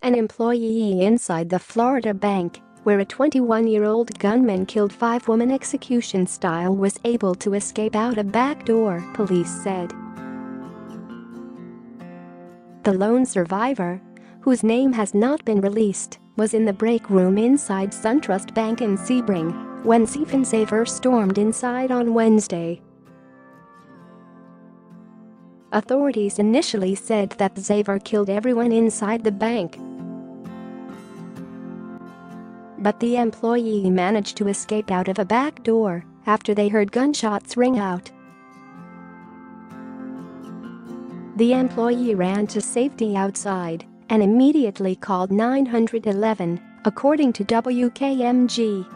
an employee inside the Florida bank, where a 21-year-old gunman killed 5 women execution style, was able to escape out a back door, police said. The lone survivor, whose name has not been released, was in the break room inside SunTrust Bank in Sebring when Zephen Xaver stormed inside on Wednesday. Authorities initially said that Xaver killed everyone inside the bank, but the employee managed to escape out of a back door after they heard gunshots ring out. The employee ran to safety outside and immediately called 911, according to WKMG.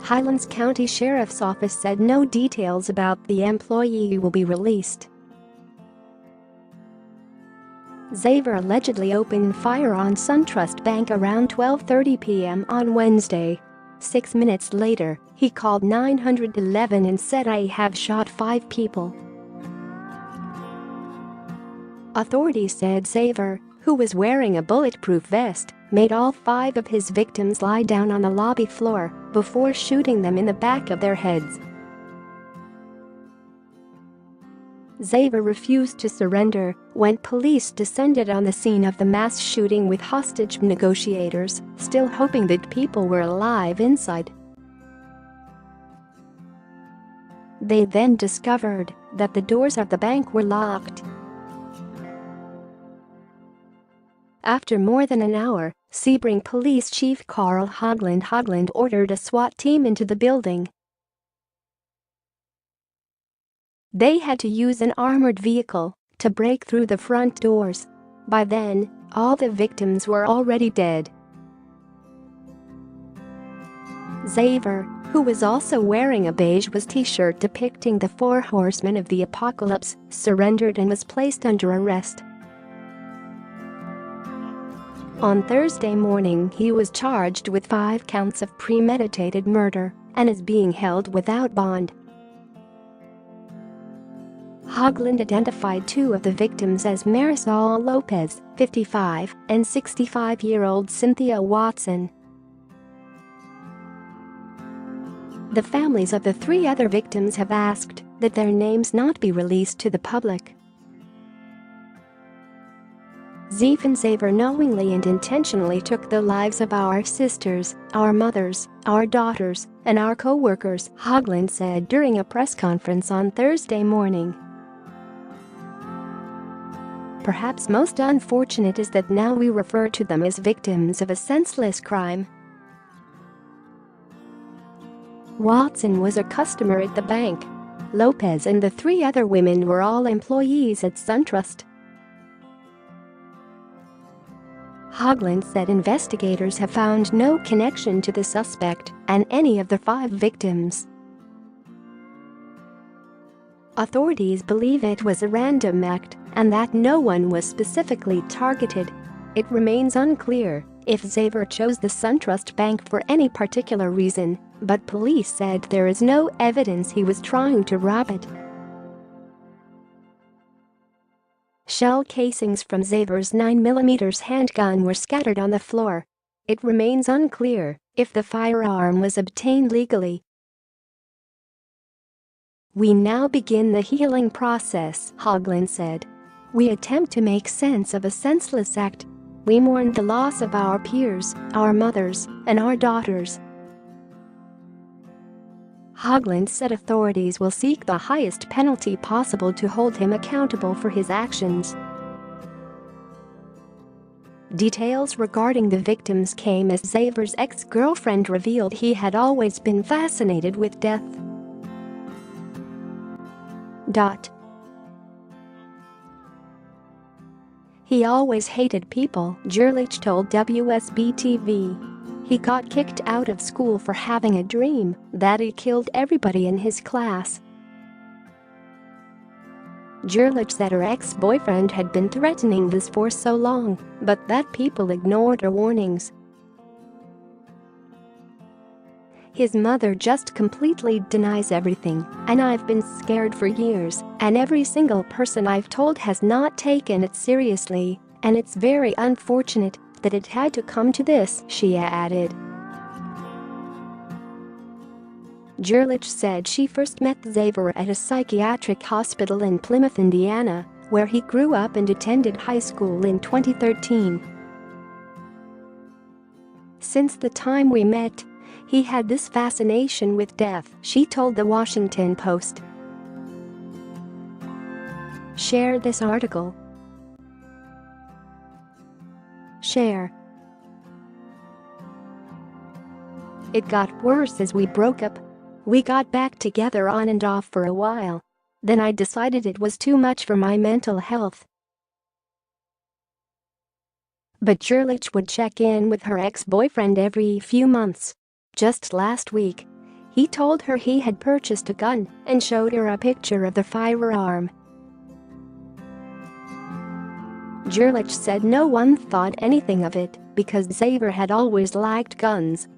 Highlands County Sheriff's Office said no details about the employee will be released. Xaver allegedly opened fire on SunTrust Bank around 12:30 p.m. on Wednesday. 6 minutes later, he called 911 and said, "I have shot 5 people." Authorities said Xaver, who was wearing a bulletproof vest, made all 5 of his victims lie down on the lobby floor before shooting them in the back of their heads. Xaver refused to surrender when police descended on the scene of the mass shooting with hostage negotiators, still hoping that people were alive inside. They then discovered that the doors of the bank were locked. After more than an hour, Sebring Police Chief Carl Hogland ordered a SWAT team into the building. They had to use an armored vehicle to break through the front doors. By then, all the victims were already dead. Xaver, who was also wearing a beige t-shirt depicting the 4 horsemen of the apocalypse, surrendered and was placed under arrest. On Thursday morning, he was charged with 5 counts of premeditated murder and is being held without bond. Hogland identified 2 of the victims as Marisol Lopez, 55, and 65-year-old Cynthia Watson. The families of the 3 other victims have asked that their names not be released to the public. Zephen Xaver knowingly and intentionally took the lives of our sisters, our mothers, our daughters, and our co-workers, Hogland said during a press conference on Thursday morning. Perhaps most unfortunate is that now we refer to them as victims of a senseless crime. Watson was a customer at the bank. Lopez and the 3 other women were all employees at SunTrust. Hogland said investigators have found no connection to the suspect and any of the 5 victims. Authorities believe it was a random act and that no one was specifically targeted. It remains unclear if Xaver chose the SunTrust Bank for any particular reason, but police said there is no evidence he was trying to rob it. Shell casings from Xaver's 9mm handgun were scattered on the floor. It remains unclear if the firearm was obtained legally. "We now begin the healing process," Hogland said. "We attempt to make sense of a senseless act. We mourn the loss of our peers, our mothers, and our daughters." Hogland said authorities will seek the highest penalty possible to hold him accountable for his actions. Details regarding the victims came as Xaver's ex-girlfriend revealed he had always been fascinated with death. "He always hated people," Gerlich told WSB-TV. "He got kicked out of school for having a dream that he killed everybody in his class." Gerlich said her ex-boyfriend had been threatening this for so long, but that people ignored her warnings. "His mother just completely denies everything, and I've been scared for years, and every single person I've told has not taken it seriously," And it's very unfortunate that it had to come to this, she added. Gerlich said she first met Xaver at a psychiatric hospital in Plymouth, Indiana, where he grew up and attended high school in 2013. Since the time we met, he had this fascination with death, she told the Washington Post. Share this article. Share. It got worse as we broke up. We got back together on and off for a while. Then I decided it was too much for my mental health. But Gerlich would check in with her ex-boyfriend every few months. Just last week, he told her he had purchased a gun and showed her a picture of the firearm. Gerlich said no one thought anything of it because Xaver had always liked guns.